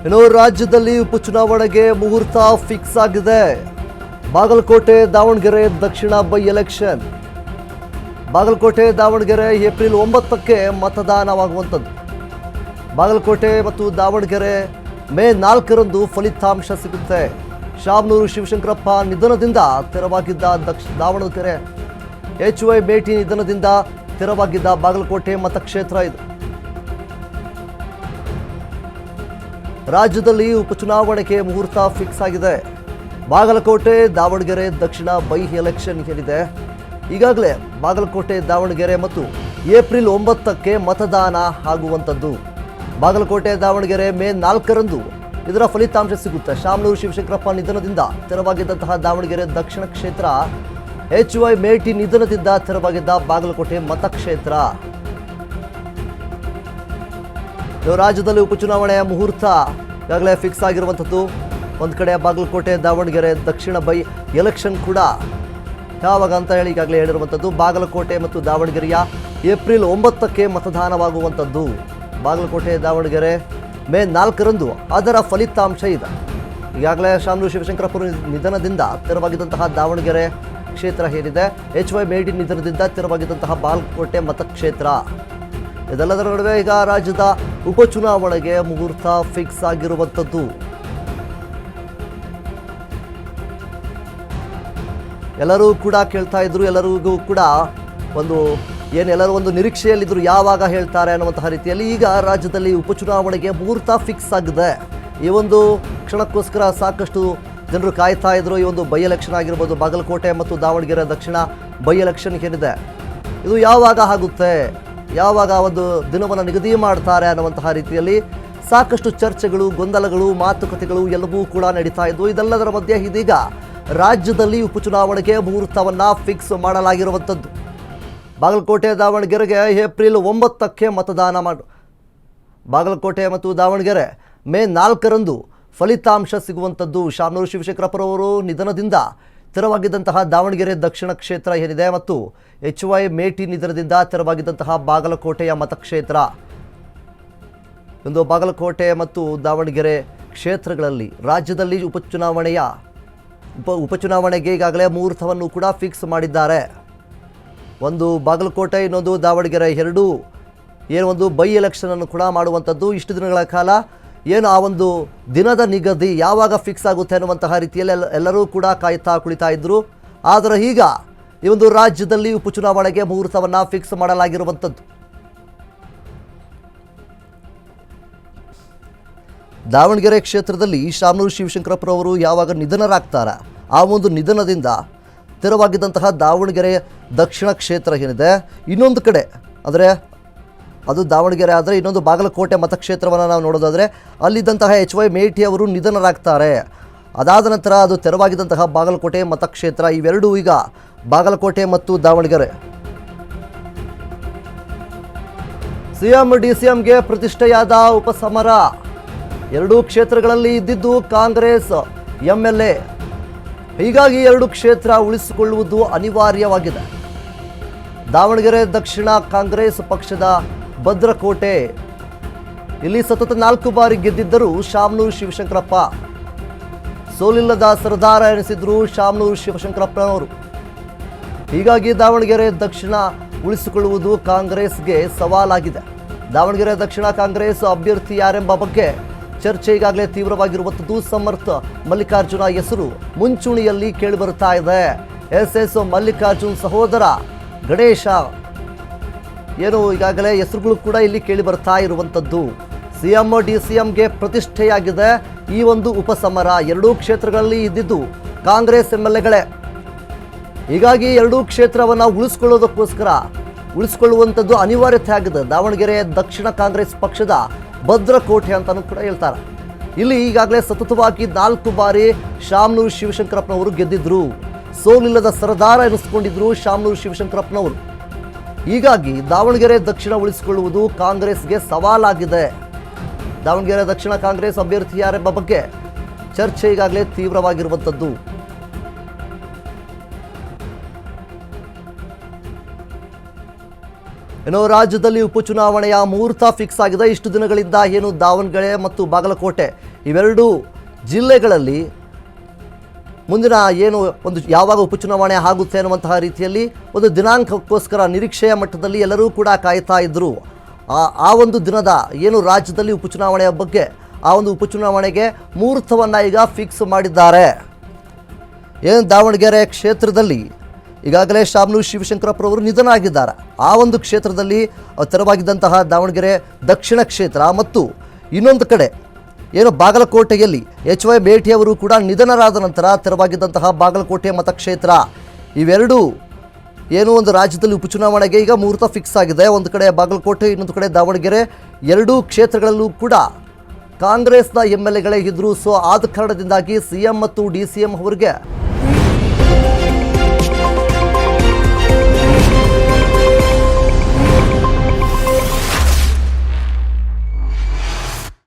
ಇನ್ನು ರಾಜ್ಯದಲ್ಲಿ ಉಪಚುನಾವಣೆಗೆ ಮುಹೂರ್ತ ಫಿಕ್ಸ್ ಆಗಿದೆ. Bagalkot Davanagere Dakshina by election. Bagalkot Davanagere April 9ಕ್ಕೆ ಮತದಾನವಾಗುವಂಥದ್ದು. ಬಾಗಲಕೋಟೆ ಮತ್ತು ದಾವಣಗೆರೆ ಮೇ 4ರಂದು ಫಲಿತಾಂಶ ಸಿಗುತ್ತೆ. ಶಾಮನೂರು ಶಿವಶಂಕರಪ್ಪ ನಿಧನದಿಂದ ತೆರವಾಗಿದ್ದ ದಾವಣಗೆರೆ HY ಮೇಟಿ ನಿಧನದಿಂದ ತೆರವಾಗಿದ್ದ ಬಾಗಲಕೋಟೆ ಮತಕ್ಷೇತ್ರ ಇದು. ರಾಜ್ಯದಲ್ಲಿ ಉಪಚುನಾವಣೆಗೆ ಮುಹೂರ್ತ ಫಿಕ್ಸ್ ಆಗಿದೆ. ಬಾಗಲಕೋಟೆ ದಾವಣಗೆರೆ ದಕ್ಷಿಣ ಬೈ ಎಲೆಕ್ಷನ್ ಏನಿದೆ, ಈಗಾಗಲೇ ಬಾಗಲಕೋಟೆ ದಾವಣಗೆರೆ ಮತ್ತು ಏಪ್ರಿಲ್ 9ಕ್ಕೆ ಮತದಾನ ಆಗುವಂಥದ್ದು. ಬಾಗಲಕೋಟೆ ದಾವಣಗೆರೆ ಮೇ 4ರಂದು ಇದರ ಫಲಿತಾಂಶ ಸಿಗುತ್ತೆ. ಶಾಮನೂರು ಶಿವಶಂಕರಪ್ಪ ನಿಧನದಿಂದ ತೆರವಾಗಿದ್ದಂತಹ ದಾವಣಗೆರೆ ದಕ್ಷಿಣ ಕ್ಷೇತ್ರ, HY ಮೇಟಿ ನಿಧನದಿಂದ ತೆರವಾಗಿದ್ದ ಬಾಗಲಕೋಟೆ ಮತಕ್ಷೇತ್ರ. ರಾಜ್ಯದಲ್ಲಿ ಉಪಚುನಾವಣೆಯ ಮುಹೂರ್ತ ಈಗಾಗಲೇ ಫಿಕ್ಸ್ ಆಗಿರುವಂಥದ್ದು. ಒಂದು ಕಡೆ ಬಾಗಲಕೋಟೆ ದಾವಣಗೆರೆ ದಕ್ಷಿಣ ಬೈ ಎಲೆಕ್ಷನ್ ಕೂಡ ಯಾವಾಗ ಅಂತ ಹೇಳಿ ಈಗಾಗಲೇ ಹೇಳಿರುವಂಥದ್ದು. ಬಾಗಲಕೋಟೆ ಮತ್ತು ದಾವಣಗೆರೆಯ ಏಪ್ರಿಲ್ 9ಕ್ಕೆ ಮತದಾನವಾಗುವಂಥದ್ದು. ಬಾಗಲಕೋಟೆ ದಾವಣಗೆರೆ ಮೇ 4ರಂದು ಅದರ ಫಲಿತಾಂಶ ಇದೆ. ಈಗಾಗಲೇ ಶಾಮನೂರು ಶಿವಶಂಕರಪ್ಪ ನಿಧನದಿಂದ ತೆರವಾಗಿದ್ದಂತಹ ದಾವಣಗೆರೆ ಕ್ಷೇತ್ರ ಏನಿದೆ, HY ಮೇಟಿ ನಿಧನದಿಂದ ತೆರವಾಗಿದ್ದಂತಹ ಬಾಗಲಕೋಟೆ ಮತಕ್ಷೇತ್ರ. ಇದೆಲ್ಲದರ ನಡುವೆ ಈಗ ರಾಜ್ಯದ ಉಪಚುನಾವಣೆಗೆ ಮುಹೂರ್ತ ಫಿಕ್ಸ್ ಆಗಿರುವಂಥದ್ದು. ಎಲ್ಲರೂ ಕೂಡ ಕೇಳ್ತಾ ಇದ್ರು, ಎಲ್ಲರಿಗೂ ಕೂಡ ಎಲ್ಲರೂ ಒಂದು ನಿರೀಕ್ಷೆಯಲ್ಲಿದ್ದರು, ಯಾವಾಗ ಹೇಳ್ತಾರೆ ಅನ್ನುವಂತಹ ರೀತಿಯಲ್ಲಿ ಈಗ ರಾಜ್ಯದಲ್ಲಿ ಉಪಚುನಾವಣೆಗೆ ಮುಹೂರ್ತ ಫಿಕ್ಸ್ ಆಗಿದೆ. ಈ ಒಂದು ಕ್ಷಣಕ್ಕೋಸ್ಕರ ಸಾಕಷ್ಟು ಜನರು ಕಾಯ್ತಾ ಇದ್ರು. ಈ ಒಂದು ಬೈ ಎಲೆಕ್ಷನ್ ಆಗಿರ್ಬೋದು, ಬಾಗಲಕೋಟೆ ಮತ್ತು ದಾವಣಗೆರೆ ದಕ್ಷಿಣ ಬೈ ಎಲೆಕ್ಷನ್ ಏನಿದೆ, ಇದು ಯಾವಾಗ ಆಗುತ್ತೆ, ಯಾವಾಗ ಒಂದು ದಿನವನ್ನು ನಿಗದಿ ಮಾಡ್ತಾರೆ ಅನ್ನುವಂತಹ ರೀತಿಯಲ್ಲಿ ಸಾಕಷ್ಟು ಚರ್ಚೆಗಳು, ಗೊಂದಲಗಳು, ಮಾತುಕತೆಗಳು ಎಲ್ಲವೂ ಕೂಡ ನಡೀತಾ ಇದ್ವು. ಇದೆಲ್ಲದರ ಮಧ್ಯೆ ಇದೀಗ ರಾಜ್ಯದಲ್ಲಿ ಉಪಚುನಾವಣೆಗೆ ಮುಹೂರ್ತವನ್ನು ಫಿಕ್ಸ್ ಮಾಡಲಾಗಿರುವಂಥದ್ದು. ಬಾಗಲಕೋಟೆ ದಾವಣಗೆರೆಗೆ ಏಪ್ರಿಲ್ 9ಕ್ಕೆ ಮತದಾನ ಬಾಗಲಕೋಟೆ ಮತ್ತು ದಾವಣಗೆರೆ ಮೇ 4ರಂದು ಫಲಿತಾಂಶ ಸಿಗುವಂಥದ್ದು. ಶಾಮನೂರು ಶಿವಶಂಕರಪ್ಪರವರು ನಿಧನದಿಂದ ತೆರವಾಗಿದ್ದಂತಹ ದಾವಣಗೆರೆ ದಕ್ಷಿಣ ಕ್ಷೇತ್ರ ಏನಿದೆ ಮತ್ತು HY ಮೇಟಿ ನಿಧನದಿಂದ ತೆರವಾಗಿದ್ದಂತಹ ಬಾಗಲಕೋಟೆಯ ಮತಕ್ಷೇತ್ರ. ಒಂದು ಬಾಗಲಕೋಟೆ ಮತ್ತು ದಾವಣಗೆರೆ ಕ್ಷೇತ್ರಗಳಲ್ಲಿ ರಾಜ್ಯದಲ್ಲಿ ಉಪಚುನಾವಣೆಗೆ ಈಗಾಗಲೇ ಮುಹೂರ್ತವನ್ನು ಕೂಡ ಫಿಕ್ಸ್ ಮಾಡಿದ್ದಾರೆ. ಒಂದು ಬಾಗಲಕೋಟೆ, ಇನ್ನೊಂದು ದಾವಣಗೆರೆ, ಎರಡೂ ಒಂದು ಬೈ ಎಲೆಕ್ಷನನ್ನು ಕೂಡ ಮಾಡುವಂಥದ್ದು. ಇಷ್ಟು ದಿನಗಳ ಕಾಲ ಏನು ಆ ಒಂದು ದಿನದ ನಿಗದಿ ಯಾವಾಗ ಫಿಕ್ಸ್ ಆಗುತ್ತೆ ಅನ್ನುವಂತಹ ರೀತಿಯಲ್ಲಿ ಎಲ್ಲರೂ ಕೂಡ ಕುಳಿತಾ ಇದ್ದರು. ಆದರೆ ಈಗ ಈ ಒಂದು ರಾಜ್ಯದಲ್ಲಿ ಉಪಚುನಾವಣೆಗೆ ಮುಹೂರ್ತವನ್ನು ಫಿಕ್ಸ್ ಮಾಡಲಾಗಿರುವಂಥದ್ದು. ದಾವಣಗೆರೆ ಕ್ಷೇತ್ರದಲ್ಲಿ ಶಾಮನೂರು ಶಿವಶಂಕರಪ್ಪರವರು ಯಾವಾಗ ನಿಧನರಾಗ್ತಾರೆ, ಆ ಒಂದು ನಿಧನದಿಂದ ತೆರವಾಗಿದ್ದಂತಹ ದಾವಣಗೆರೆ ದಕ್ಷಿಣ ಕ್ಷೇತ್ರ ಏನಿದೆ, ಇನ್ನೊಂದು ಕಡೆ ಅಂದರೆ ಅದು ದಾವಣಗೆರೆ ಆದರೆ ಇನ್ನೊಂದು ಬಾಗಲಕೋಟೆ ಮತಕ್ಷೇತ್ರವನ್ನು ನಾವು ನೋಡೋದಾದರೆ ಅಲ್ಲಿದ್ದಂತಹ HY ಮೇಟಿ ಅವರು ನಿಧನರಾಗ್ತಾರೆ. ಅದಾದ ನಂತರ ಅದು ತೆರವಾಗಿದ್ದಂತಹ ಬಾಗಲಕೋಟೆ ಮತಕ್ಷೇತ್ರ. ಇವೆರಡೂ ಈಗ ಬಾಗಲಕೋಟೆ ಮತ್ತು ದಾವಣಗೆರೆ. CM DCMಗೆ ಪ್ರತಿಷ್ಠೆಯಾದ ಉಪಸಮರ. ಎರಡೂ ಕ್ಷೇತ್ರಗಳಲ್ಲಿ ಇದ್ದಿದ್ದು ಕಾಂಗ್ರೆಸ್ MLA. ಹೀಗಾಗಿ ಎರಡು ಕ್ಷೇತ್ರ ಉಳಿಸಿಕೊಳ್ಳುವುದು ಅನಿವಾರ್ಯವಾಗಿದೆ. ದಾವಣಗೆರೆ ದಕ್ಷಿಣ ಕಾಂಗ್ರೆಸ್ ಪಕ್ಷದ ಭದ್ರಕೋಟೆ. ಇಲ್ಲಿ ಸತತ 4 ಬಾರಿ ಗೆದ್ದಿದ್ದರು ಶಾಮನೂರು ಶಿವಶಂಕರಪ್ಪ. ಸೋಲಿಲ್ಲದ ಸರದಾರ ಎನಿಸಿದ್ರು ಶಾಮನೂರು ಶಿವಶಂಕರಪ್ಪನವರು. ಹೀಗಾಗಿ ದಾವಣಗೆರೆ ದಕ್ಷಿಣ ಉಳಿಸಿಕೊಳ್ಳುವುದು ಕಾಂಗ್ರೆಸ್ಗೆ ಸವಾಲಾಗಿದೆ. ದಾವಣಗೆರೆ ದಕ್ಷಿಣ ಕಾಂಗ್ರೆಸ್ ಅಭ್ಯರ್ಥಿ ಯಾರೆಂಬ ಬಗ್ಗೆ ಚರ್ಚೆ ಈಗಾಗಲೇ ತೀವ್ರವಾಗಿರುವಂಥದ್ದು. ಸಮರ್ಥ ಮಲ್ಲಿಕಾರ್ಜುನ ಹೆಸರು ಮುಂಚೂಣಿಯಲ್ಲಿ ಕೇಳಿಬರುತ್ತಾ ಇದೆ. SS ಮಲ್ಲಿಕಾರ್ಜುನ್ ಸಹೋದರ ಗಣೇಶ ಈಗಾಗಲೇ ಹೆಸರುಗಳು ಕೂಡ ಇಲ್ಲಿ ಕೇಳಿ ಬರ್ತಾ ಇರುವಂಥದ್ದು. CM DCMಗೆ ಪ್ರತಿಷ್ಠೆಯಾಗಿದೆ ಈ ಒಂದು ಉಪಸಮರ. ಎರಡೂ ಕ್ಷೇತ್ರಗಳಲ್ಲಿ ಇದ್ದಿದ್ದು ಕಾಂಗ್ರೆಸ್ MLAಗಳೇ. ಹೀಗಾಗಿ ಎರಡೂ ಕ್ಷೇತ್ರವನ್ನು ಉಳಿಸಿಕೊಳ್ಳುವಂಥದ್ದು ಅನಿವಾರ್ಯತೆ ಆಗಿದೆ. ದಾವಣಗೆರೆ ದಕ್ಷಿಣ ಕಾಂಗ್ರೆಸ್ ಪಕ್ಷದ ಭದ್ರಕೋಟೆ ಅಂತಲೂ ಕೂಡ ಹೇಳ್ತಾರೆ. ಇಲ್ಲಿ ಈಗಾಗಲೇ ಸತತವಾಗಿ 4 ಬಾರಿ ಶಾಮನೂರು ಶಿವಶಂಕರಪ್ಪನವರು ಗೆದ್ದಿದ್ರು. ಸೋಲಿಲ್ಲದ ಸರದಾರ ಎನಿಸಿಕೊಂಡಿದ್ರು ಶಾಮನೂರು ಶಿವಶಂಕರಪ್ಪನವರು. ಹೀಗಾಗಿ ದಾವಣಗೆರೆ ದಕ್ಷಿಣ ಉಳಿಸಿಕೊಳ್ಳುವುದು ಕಾಂಗ್ರೆಸ್ಗೆ ಸವಾಲಾಗಿದೆ. ದಾವಣಗೆರೆ ದಕ್ಷಿಣ ಕಾಂಗ್ರೆಸ್ ಅಭ್ಯರ್ಥಿ ಯಾರೆಂಬ ಬಗ್ಗೆ ಚರ್ಚೆ ಈಗಾಗಲೇ ತೀವ್ರವಾಗಿರುವಂಥದ್ದು. ಇನ್ನು ರಾಜ್ಯದಲ್ಲಿ ಉಪಚುನಾವಣೆಯ ಮುಹೂರ್ತ ಫಿಕ್ಸ್ ಆಗಿದೆ. ಇಷ್ಟು ದಿನಗಳಿಂದ ಏನು ದಾವಣಗೆರೆ ಮತ್ತು ಬಾಗಲಕೋಟೆ ಇವೆರಡೂ ಜಿಲ್ಲೆಗಳಲ್ಲಿ ಮುಂದಿನ ಏನು ಒಂದು ಯಾವಾಗ ಉಪಚುನಾವಣೆ ಆಗುತ್ತೆ ಅನ್ನುವಂತಹ ರೀತಿಯಲ್ಲಿ ಒಂದು ದಿನಾಂಕಕ್ಕೋಸ್ಕರ ನಿರೀಕ್ಷೆಯ ಮಟ್ಟದಲ್ಲಿ ಎಲ್ಲರೂ ಕೂಡ ಕಾಯ್ತಾ ಇದ್ದರು. ಆ ಒಂದು ದಿನದ ಏನು ರಾಜ್ಯದಲ್ಲಿ ಉಪಚುನಾವಣೆಯ ಬಗ್ಗೆ ಆ ಒಂದು ಉಪಚುನಾವಣೆಗೆ ಮುಹೂರ್ತವನ್ನು ಈಗ ಫಿಕ್ಸ್ ಮಾಡಿದ್ದಾರೆ. ಏನು ದಾವಣಗೆರೆ ಕ್ಷೇತ್ರದಲ್ಲಿ ಈಗಾಗಲೇ ಶಾಮನೂರು ಶಿವಶಂಕರಪ್ಪರವರು ನಿಧನ ಆಗಿದ್ದಾರೆ. ಆ ಒಂದು ಕ್ಷೇತ್ರದಲ್ಲಿ ತೆರವಾಗಿದ್ದಂತಹ ದಾವಣಗೆರೆ ದಕ್ಷಿಣ ಕ್ಷೇತ್ರ ಮತ್ತು ಇನ್ನೊಂದು ಕಡೆ ಏನು ಬಾಗಲಕೋಟೆಯಲ್ಲಿ HY ಮೇಟಿ ಅವರು ಕೂಡ ನಿಧನರಾದ ನಂತರ ತೆರವಾಗಿದ್ದಂತಹ ಬಾಗಲಕೋಟೆ ಮತಕ್ಷೇತ್ರ, ಇವೆರಡೂ ಏನು ಒಂದು ರಾಜ್ಯದಲ್ಲಿ ಉಪಚುನಾವಣೆಗೆ ಈಗ ಮುಹೂರ್ತ ಫಿಕ್ಸ್ ಆಗಿದೆ. ಒಂದು ಕಡೆ ಬಾಗಲಕೋಟೆ, ಇನ್ನೊಂದು ಕಡೆ ದಾವಣಗೆರೆ. ಎರಡೂ ಕ್ಷೇತ್ರಗಳಲ್ಲೂ ಕೂಡ ಕಾಂಗ್ರೆಸ್ನ MLAಗಳೇ ಇದ್ದರು. ಸೊ ಆದ ಕಾರಣದಿಂದಾಗಿ CM ಮತ್ತು DCM ಅವರಿಗೆ